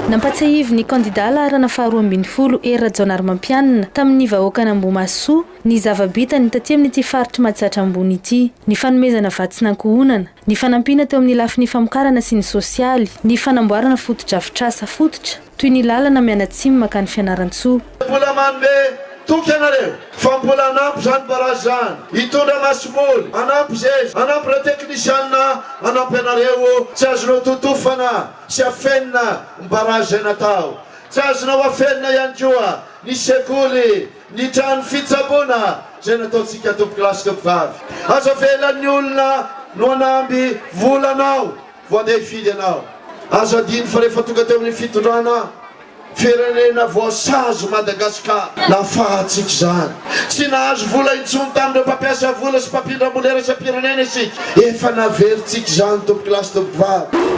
nampatsiahivy ny kandida laharana faharoa ambin'ny folo Rajaonarymampianina tamin'ny vahoakana Ambohimasoa ny zava-bitany taty amin'ity faritra Mahatsatra ambony ity, ny fanomezana vatsin'ankohonana, ny fanampiana teo amin'ny lafiny famokarana sy ny sosialy, ny fanamboarana fotodrafitrasa fototra toy ny lalana mianatsimy makany Fianaratsoa. Mbola manome toky anareo fa mbola anampy zany barazy zany hitondra masomoly, anampy zezy, anampy ra teknisianina, anampy anareo tsy azonao totofana sy afenina mbarazy zay natao, tsy azonao afenina ihany koa ny sekoly, ny trano fitsabona zay nataotsika tompokilasy tompovavy. Aza velan'ny olona no anamby volanao vo andeha hifidy anao. Aza adiny fa rehefa tonga teo amin'ny fitondrana firenena voasazo Madagasikara nafahatsika zany. Tsy nahazo vola intsony tamin'ireo mpampiasa vola sy mpampindra ambolera sa pirenena isika, efa naveritsika zany tompokilasy tompovavy.